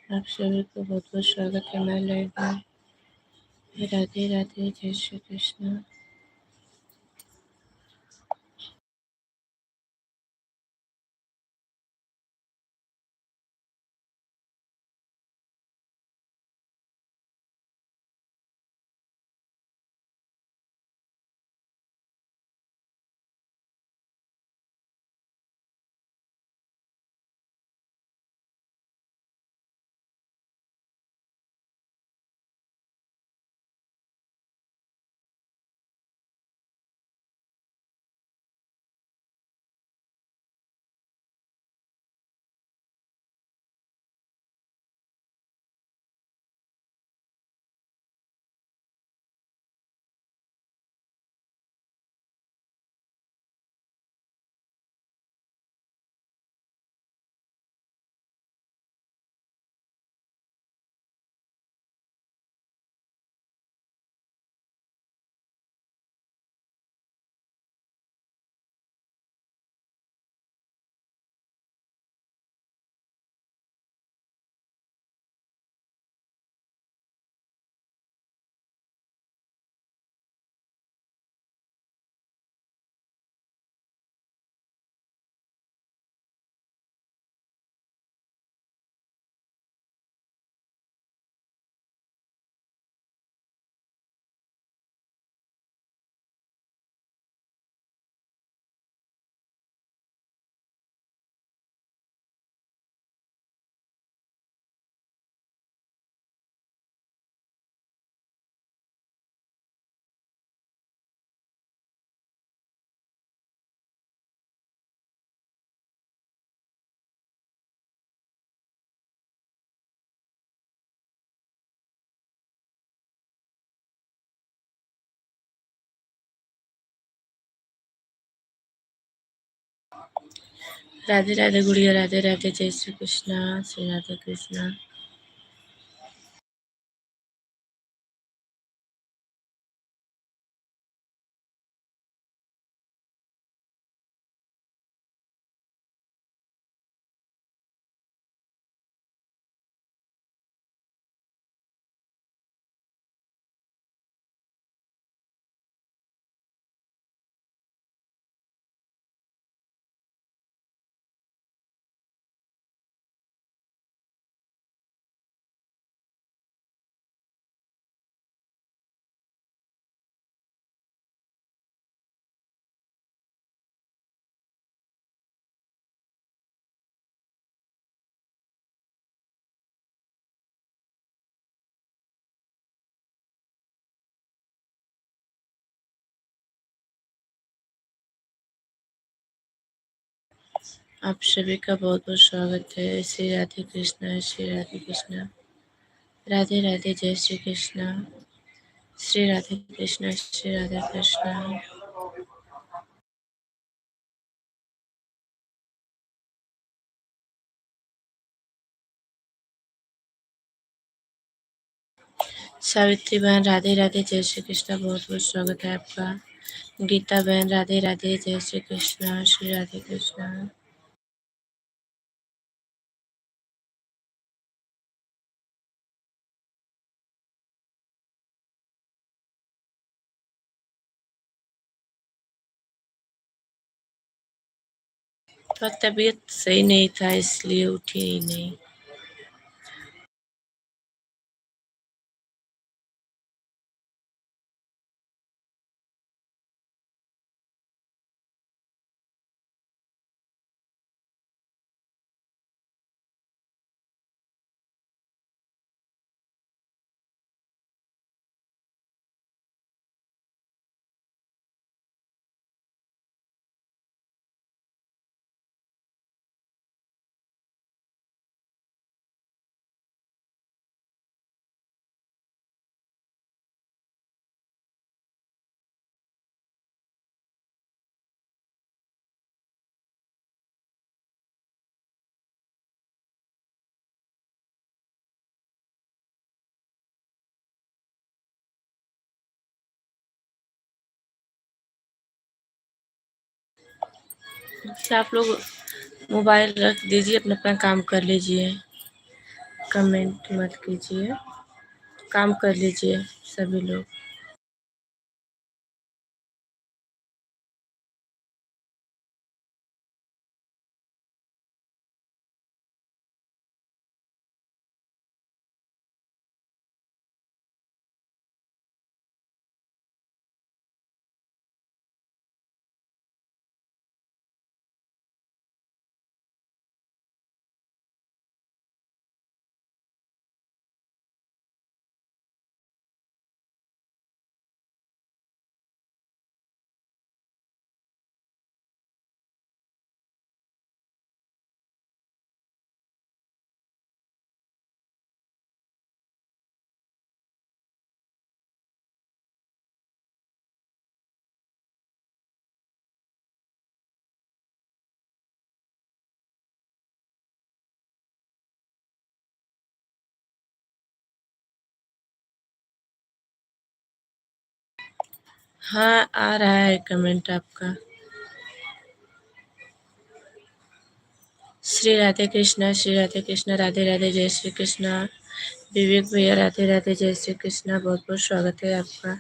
आप सभी को बहुत बहुत स्वागत है हमारे लाइव में। राधे राधे, जय श्री कृष्ण। राधे राधे गुड़िया, राधे राधे, जय श्री कृष्णा, श्री राधे कृष्णा। आप सभी का बहुत बहुत स्वागत है। श्री राधे कृष्णा, श्री राधे कृष्णा। राधे राधे, जय श्री कृष्णा, श्री राधे कृष्णा, श्री राधे कृष्णा। सावित्री बहन, राधे राधे, जय श्री कृष्णा, बहुत बहुत स्वागत है आपका। गीता बहन, राधे राधे, जय श्री कृष्णा, श्री राधे कृष्णा। थोड़ा तबीयत सही नहीं था इसलिए उठी ही नहीं। अच्छा, आप लोग मोबाइल रख दीजिए, अपना अपना काम कर लीजिए। कमेंट मत कीजिए, काम कर लीजिए सभी लोग। हाँ, आ रहा है कमेंट आपका। श्री राधे कृष्णा, श्री राधे कृष्णा, राधे राधे, जय श्री कृष्णा। विवेक भैया राधे राधे, जय श्री कृष्णा, बहुत बहुत स्वागत है आपका।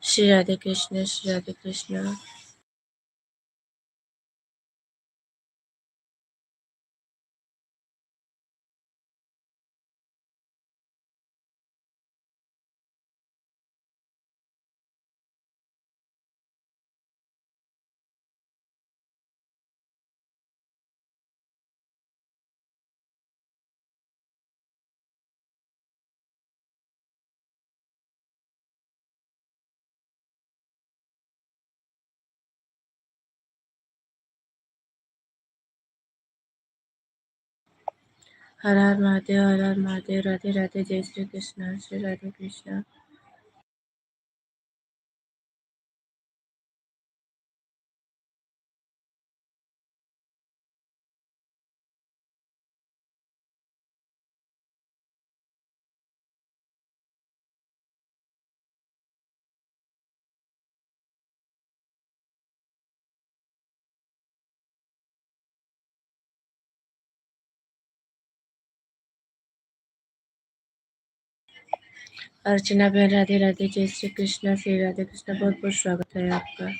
श्री राधे कृष्णा, श्री राधे कृष्णा। हर हर महादेव, हर हर महादेव, राधे राधे, जय श्री कृष्णा, श्री राधे कृष्णा। अर्चना बहन राधे राधे, जय श्री कृष्णा, श्री राधे कृष्णा, बहुत बहुत स्वागत है आपका।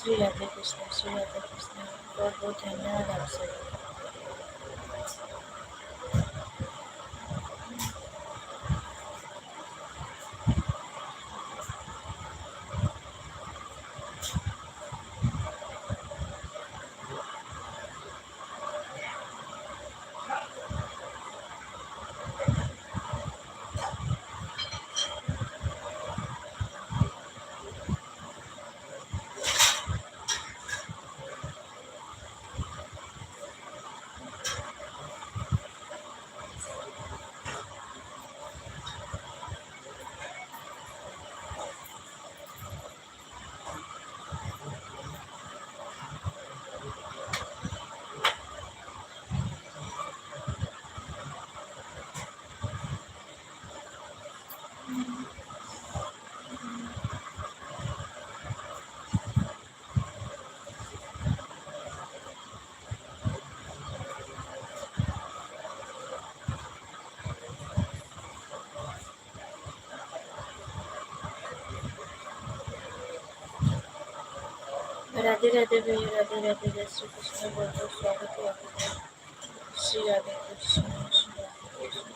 श्री राधे कृष्ण, श्री राधे कृष्ण। बहुत बहुत धन्यवाद आप सभी। राधे राधे भैया, राधे राधे, जय श्री कृष्ण। बहुत बहुत स्वागत है आपका। श्री राधे कृष्ण, श्री राधे कृष्ण।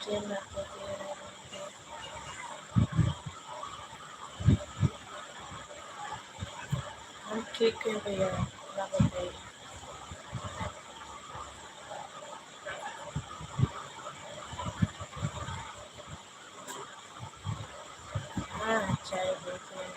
जय माता दी। हम ठीक है भैया, अपना बताइए। हाँ, चाय देते हैं।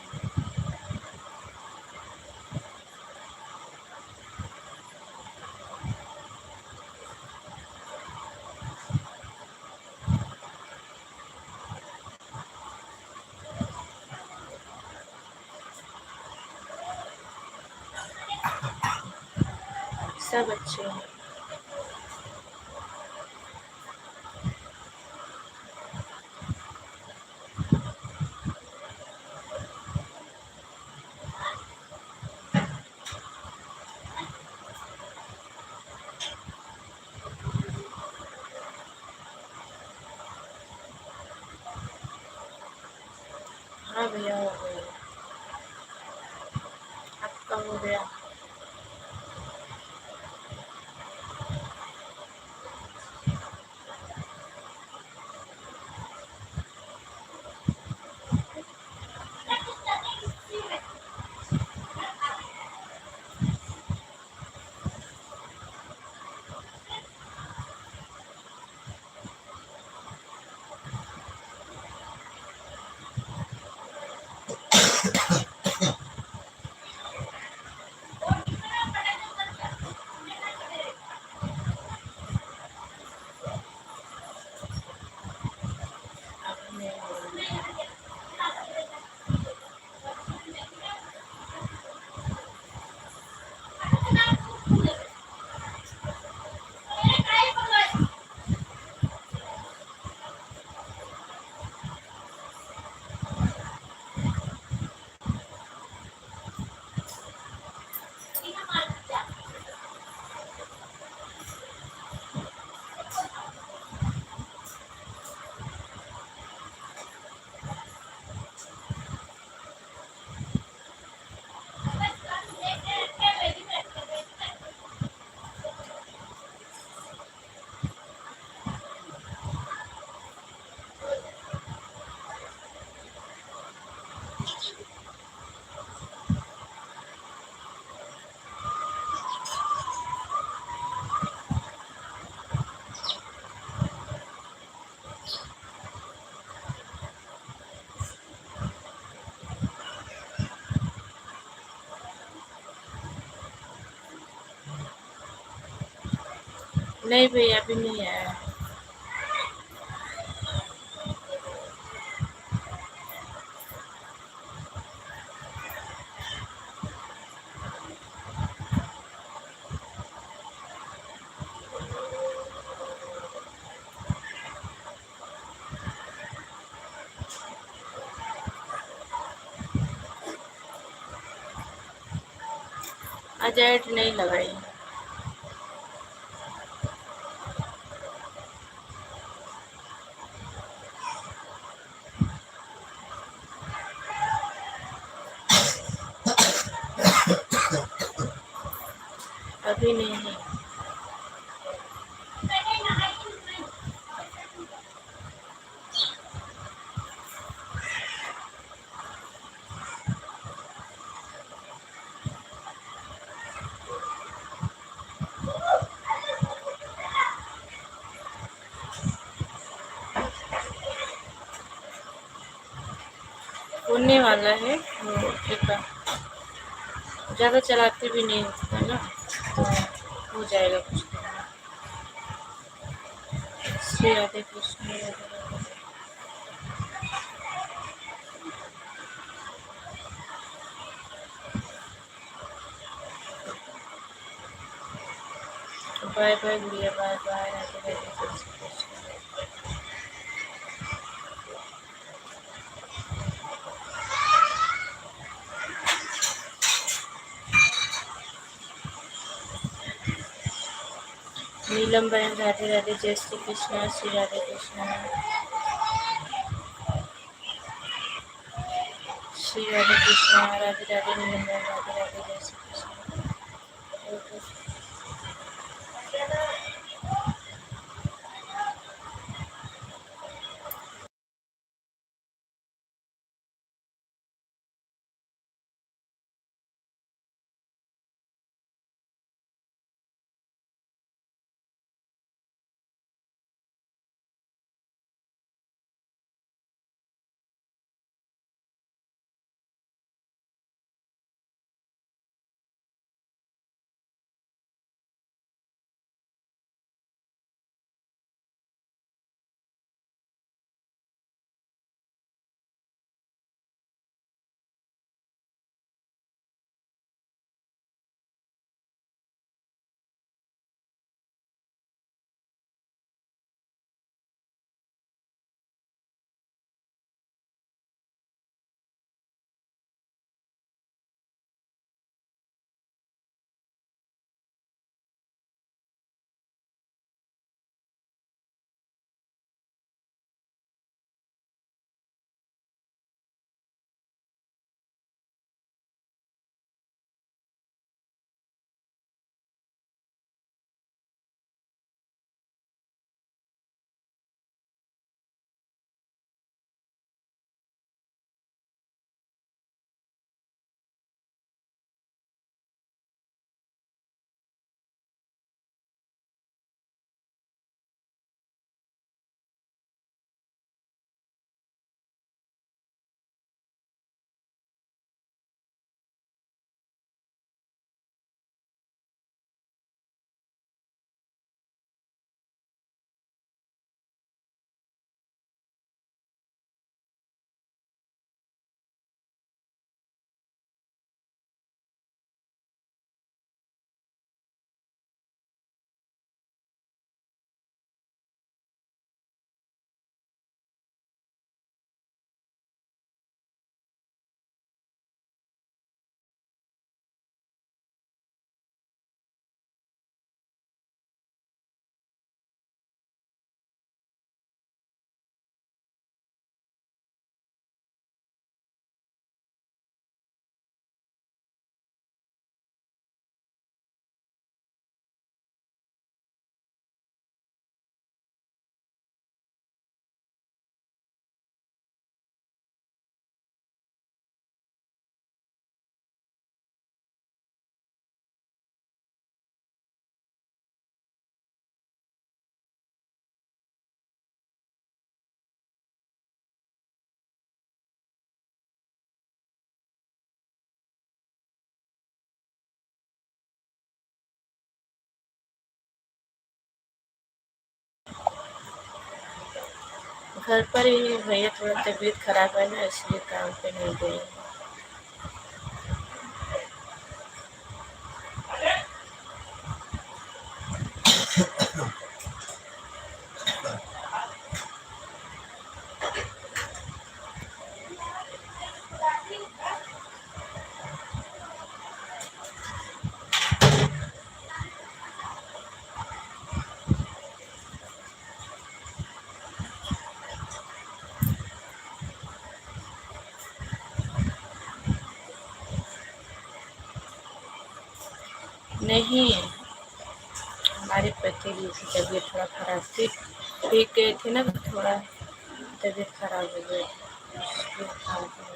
सब अच्छे हैं। हाँ भैया, हो गया। आपका हो गया? आपने नहीं भैया, अभी नहीं आया। आज ऐड नहीं लगाई। भी नहीं है। होने वाला है वो एक ज़्यादा चलाते भी नहीं होता ना, तो हो जाएगा कुछ दिन में। श्री राधे कृष्ण राधे राधे। बाय बाय गुड़िया, बाय बाय, राधे राधे, जय श्री कृष्ण। नीलम बहन राधे राधे, जय श्री कृष्ण, श्री राधे कृष्ण, श्री राधे कृष्ण, राधे राधे, नीलम बहन राधे राधे, जय श्री कृष्ण। घर पर ही भैया थोड़ा तबीयत खराब है ना, इसलिए काम पे नहीं गई। नहीं हमारे पति जी की तबीयत थोड़ा खराब थी, ठीक गए थे ना, तो थोड़ा तबीयत खराब हो गई इसलिए खा रही हूँ।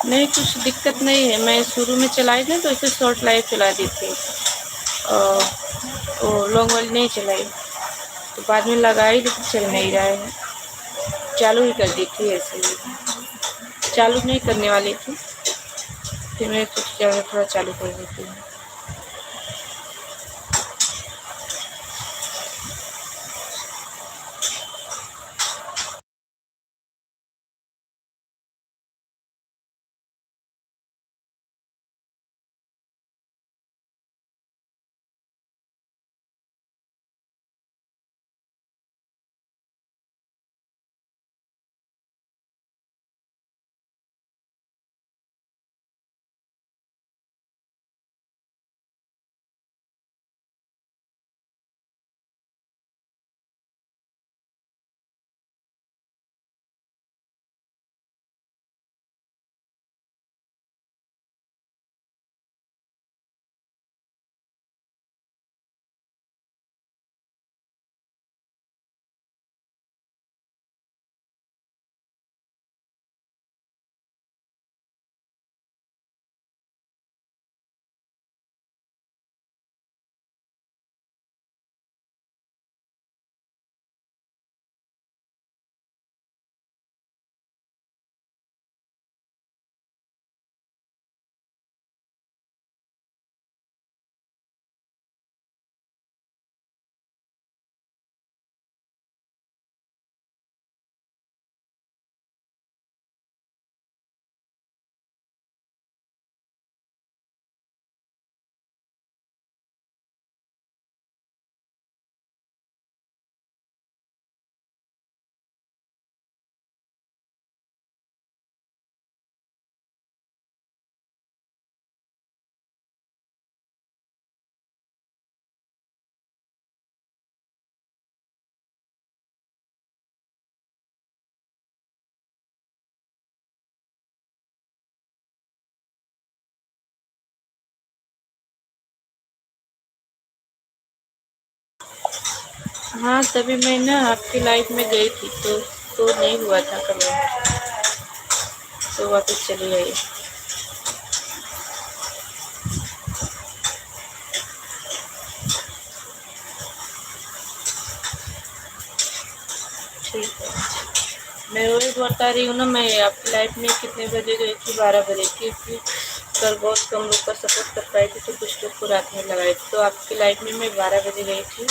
नहीं, कुछ दिक्कत नहीं है, मैं शुरू में चलाई ना तो इसे शॉर्ट लाइव चला दी थी, और वो लॉन्ग वाली नहीं चलाई, तो बाद में लगाई लेकिन चल नहीं रहा है, चालू ही कर दी थी ऐसे ही, चालू नहीं करने वाली थी, फिर मैं सोचा थोड़ा चालू कर देती हूँ। हाँ, तभी मैं ना आपकी लाइफ में गई थी तो नहीं हुआ था कमेंट, तो वापस चली गई। ठीक है, मैं वही बता रही हूँ ना, मैं आपकी लाइफ में कितने बजे गई थी, 12 बजे, क्योंकि कल बहुत कम लोग का सपोर्ट कर पाई थी, तो कुछ लोग को रात में लगाई थी, तो आपकी लाइफ में मैं 12 बजे गई थी,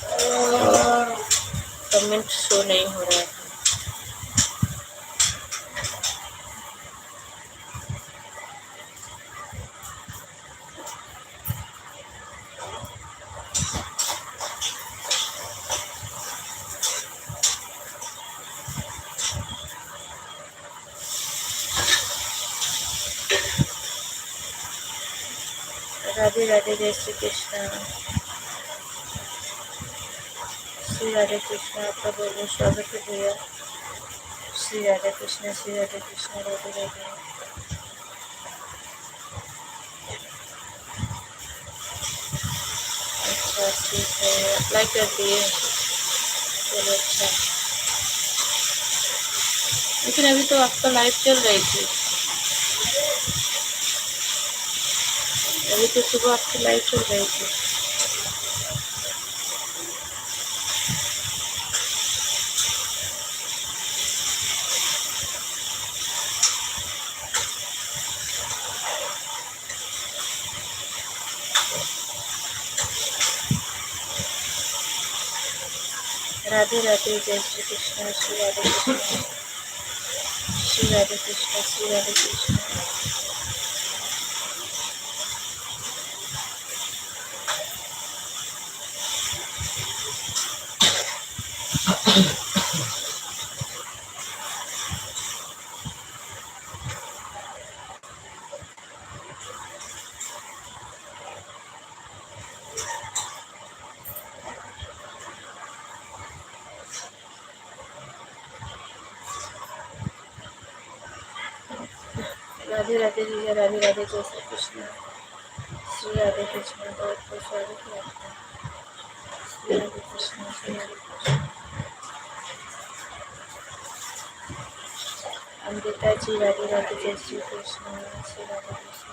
तो कमेंट शो नहीं हो रहा था। राधे राधे, जय श्री कृष्णा। श्री राधे कृष्णा, आपका बहुत बहुत स्वागत है भैया। श्री राधे कृष्णा, श्री राधे कृष्णा, राधे राधे। अच्छा ठीक है, अप्लाई कर दिए, चलो अच्छा। लेकिन अभी तो आपका लाइव चल रही थी, अभी तो सुबह आपकी लाइव चल रही थी। राधे राधे, जय श्री कृष्ण, श्री राधे कृष्ण, श्री राधे कृष्ण, श्री राधे कृष्ण। राधे राधे जी, राधे राधे, जय श्री कृष्ण, श्री राधे कृष्ण, बहुत बहुत स्वागत है आपका। श्री राधे कृष्ण, श्री राधे कृष्ण। अमृता जी, राधे राधे, जय श्री कृष्ण, श्री राधे कृष्ण।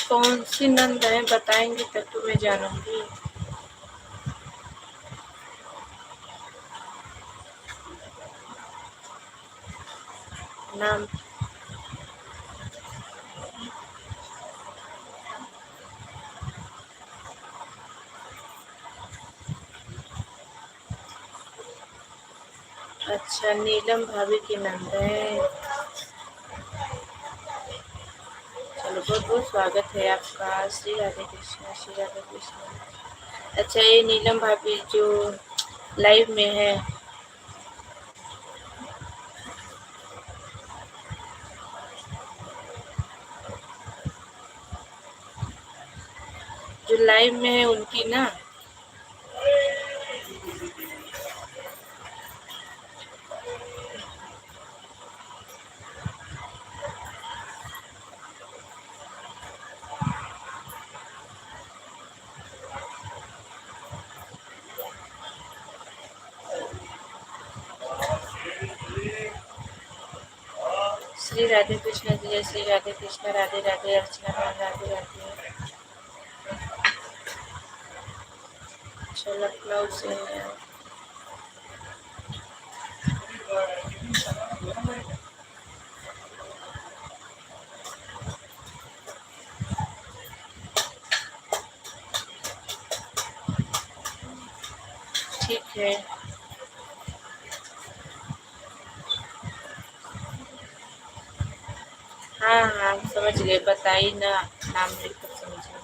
कौन सी नंद है बताएंगे तब तो मैं जानूंगी। नाम? अच्छा, नीलम भाभी की नंद है। चलो, बहुत बहुत स्वागत है आपका। श्री राधे कृष्ण, श्री राधे कृष्ण। अच्छा, ये नीलम भाभी जो लाइव में है, जो लाइव में है उनकी ना? श्री राधे कृष्ण जी, जय श्री राधे कृष्ण, राधे राधे। अर्चना मैम, राधे राधे। अच्छा, लखनऊ से है। ठीक है। हाँ हाँ समझ गए, बताइए ना, नाम लेकर समझ गए।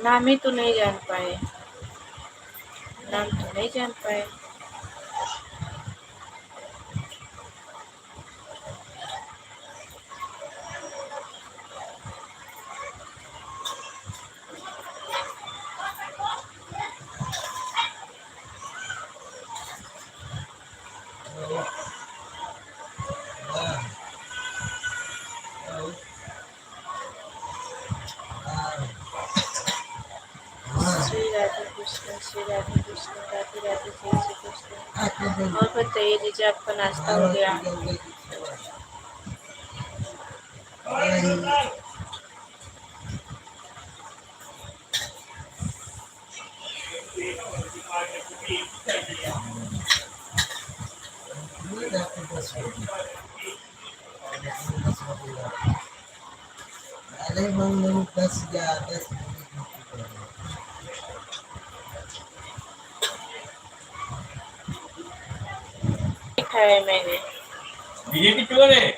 नाम ही तो नहीं जान पाए, नाम तो नहीं जान पाए। श्री राधे कृष्ण, श्री राधे कृष्ण, राधे राधे, जय श्री कृष्ण। और बताइए जीजा, आपका नाश्ता हो गया? खाया है मैंने। बीजेपी चोर है।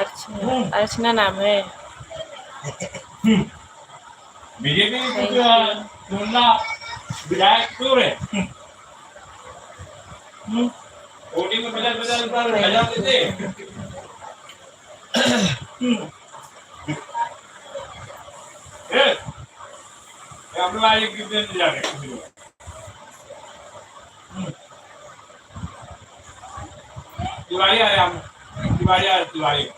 अर्चना, अर्चना नाम है। बीजेपी चुनना विधायक चोर है। वोटिंग में बदल बदल कर हजार देते। हम लोग आज कितने जा रहे हैं? दिवाली आ रहा है, दिवाली आ दिवाली।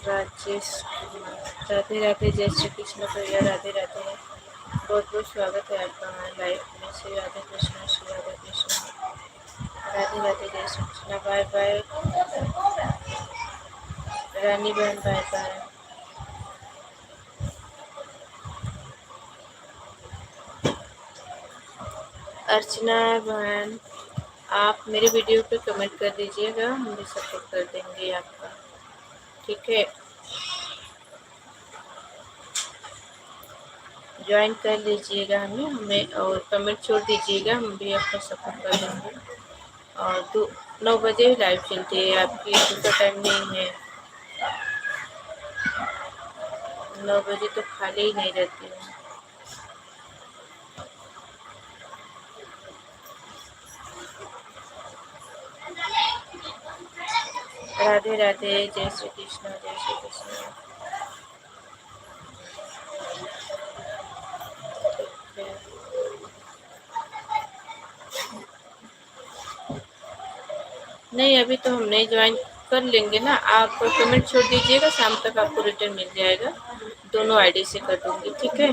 राजेश कुमार, राधे राधे, जय श्री कृष्ण भैया, राधे राधे। बहुत बहुत स्वागत है आपका हमारे लाइफ में। श्री राधे कृष्ण, श्री राधे कृष्ण, राधे राधे, जय श्री कृष्ण। बाय बाय रानी बहन, बाय बाय। अर्चना बहन, आप मेरे वीडियो पे कमेंट कर दीजिएगा, हम भी सपोर्ट कर देंगे आपका, ठीक है। ज्वाइन कर लीजिएगा हमें और कमेंट छोड़ दीजिएगा, हम भी आपका सपोर्ट कर देंगे। और 9 बजे लाइव चलती है आपकी, दूसरा टाइम नहीं है। 9 बजे तो खाली ही नहीं रहती है। राधे राधे, जय श्री कृष्ण, जय श्री कृष्ण। ठीक है। नहीं अभी तो हम नहीं, ज्वाइन कर लेंगे ना, आप कमेंट छोड़ दीजिएगा, शाम तक आपको रिटर्न मिल जाएगा। दोनों आईडी से कर दूंगी, ठीक है।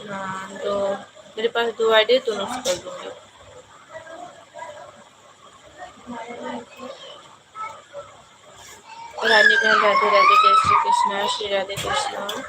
हाँ तो मेरे पास 2 आईडी, दोनों से कर दूंगी। रानी बहन, राधे राधे, जय श्री कृष्ण, श्री राधे कृष्ण।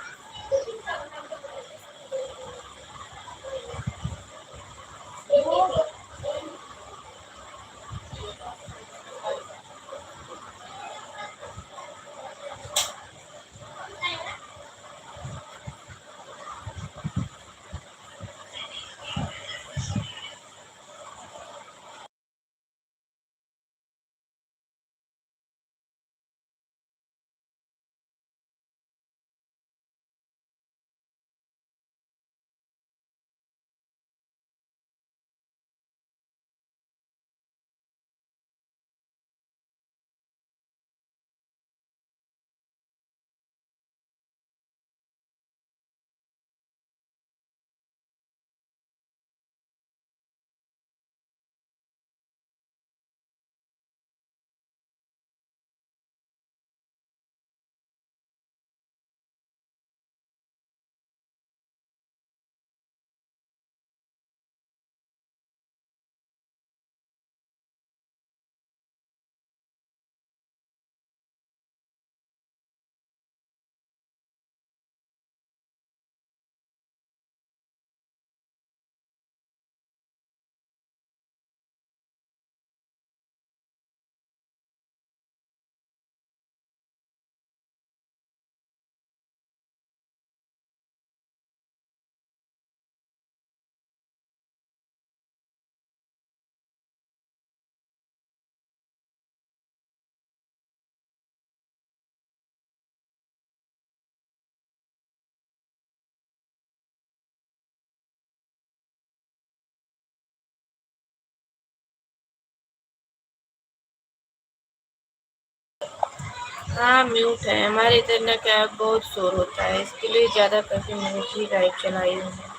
हाँ, म्यूट है। हमारे इधर ना क्या है, बहुत शोर होता है, इसके लिए ज़्यादा करके म्यूट ही लाइट चलाई हूँ मैं।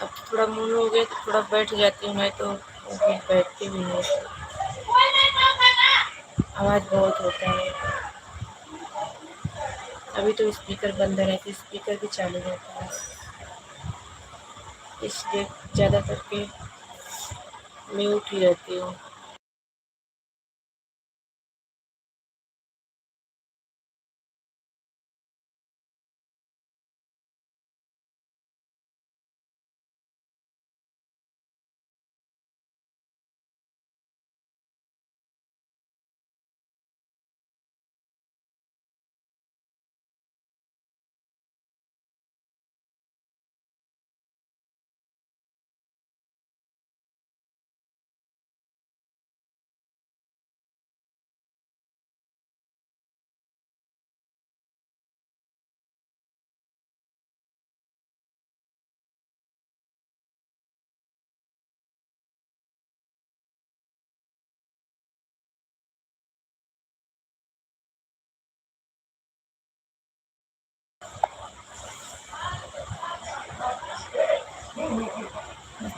अब तो थोड़ा मूड हो गया तो थोड़ा बैठ जाती हूँ, नहीं तो फिर बैठती भी नहीं। आवाज़ बहुत होता है। अभी तो स्पीकर बंद है, तो स्पीकर भी चालू रहता है, इसलिए ज़्यादा करके म्यूट ही रहती हूँ।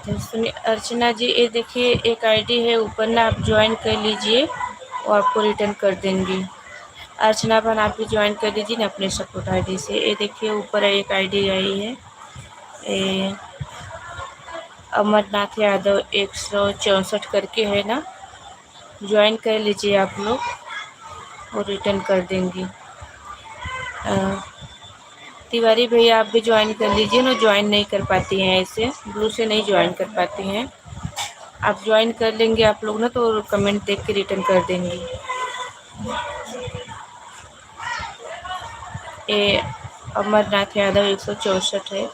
तो सुनिए अर्चना जी, ये देखिए एक आईडी है ऊपर ना, आप ज्वाइन कर लीजिए और आपको रिटर्न कर देंगी। अर्चना बहन आप भी ज्वाइन कर लीजिए ना अपने सपोर्ट आईडी से। ये देखिए ऊपर एक आईडी आई है, ये अमरनाथ यादव 164 करके है ना, ज्वाइन कर लीजिए आप लोग और रिटर्न कर देंगी। तिवारी भैया आप भी ज्वाइन कर लीजिए ना, ज्वाइन नहीं कर पाती हैं, ऐसे ब्लू से नहीं ज्वाइन कर पाती हैं। आप ज्वाइन कर लेंगे आप लोग ना, तो कमेंट देख के रिटर्न कर देंगी। ये अमरनाथ यादव 164 है।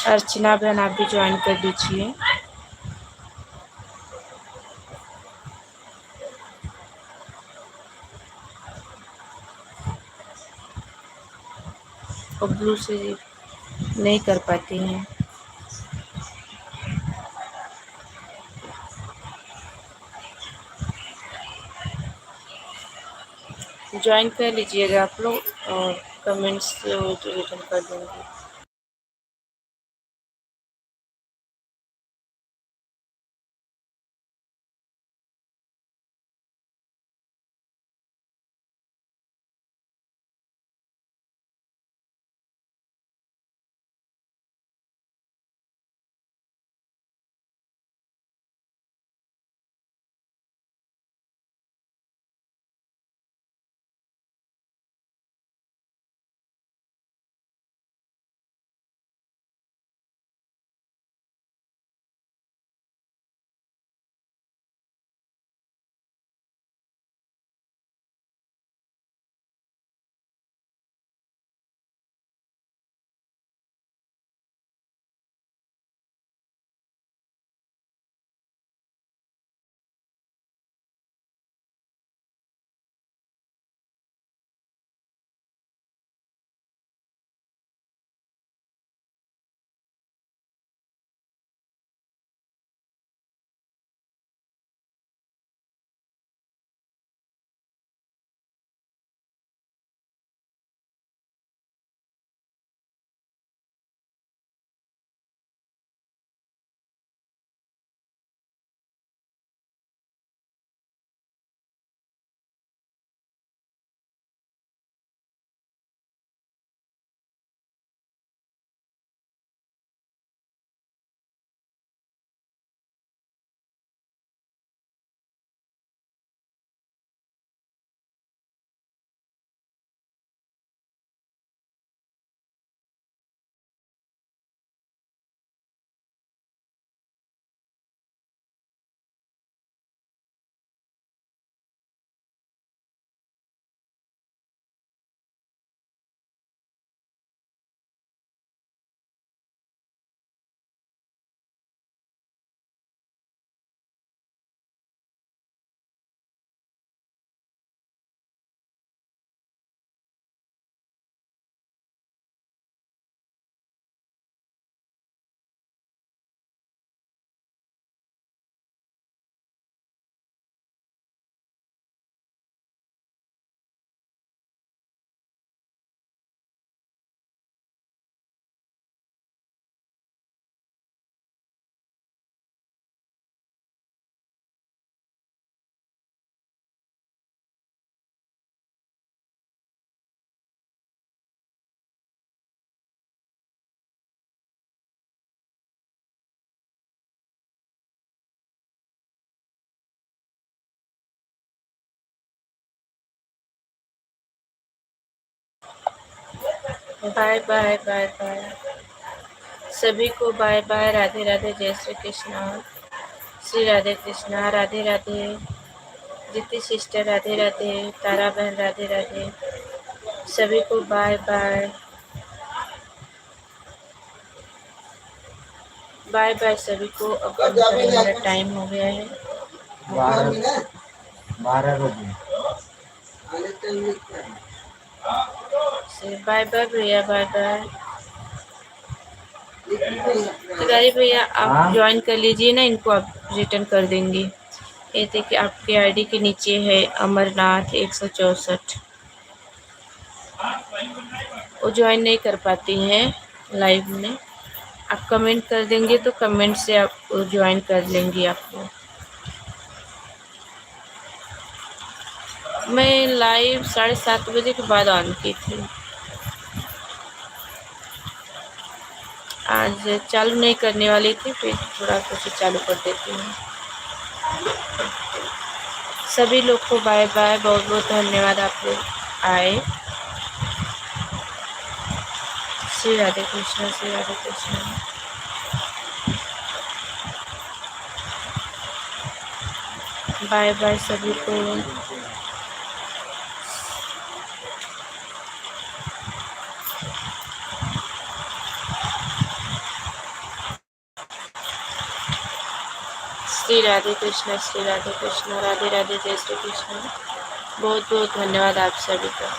अर्चना बहन आप भी ज्वाइन कर लीजिए। और ब्लू से नहीं कर पाती हैं। ज्वाइन कर लीजिएगा आप लोग और कमेंट्स रिटर्न कर देंगे। बाय बाय बाय बाय सभी को, बाय बाय। राधे राधे, जय श्री कृष्णा। श्री राधे कृष्णा, राधे राधे। दीप्ति सिस्टर राधे राधे, तारा बहन राधे राधे, सभी को बाय बाय। बाय बाय सभी को। अब बंद करने वाला टाइम हो गया है 12 बजे। बाय बाय भैया, बाय बाय। तिवारी भैया आप ज्वाइन कर लीजिए ना, इनको आप रिटर्न कर देंगी। ये देखिए आपके आईडी के नीचे है अमरनाथ 164। वो ज्वाइन नहीं कर पाती हैं लाइव में। आप कमेंट कर देंगे तो कमेंट से आप ज्वाइन कर लेंगी आपको। मैं लाइव 7:30 बजे के बाद ऑन की थी, आज चालू नहीं करने वाली थी, फिर थोड़ा कुछ चालू कर देती हूँ। सभी लोग को बाय बाय, बहुत बहुत धन्यवाद आप लोग आए। श्री राधे कृष्ण, श्री राधे कृष्ण। बाय बाय सभी को। श्री राधे कृष्ण, श्री राधे कृष्ण, राधे राधे, जय श्री कृष्ण। बहुत बहुत धन्यवाद आप सभी का।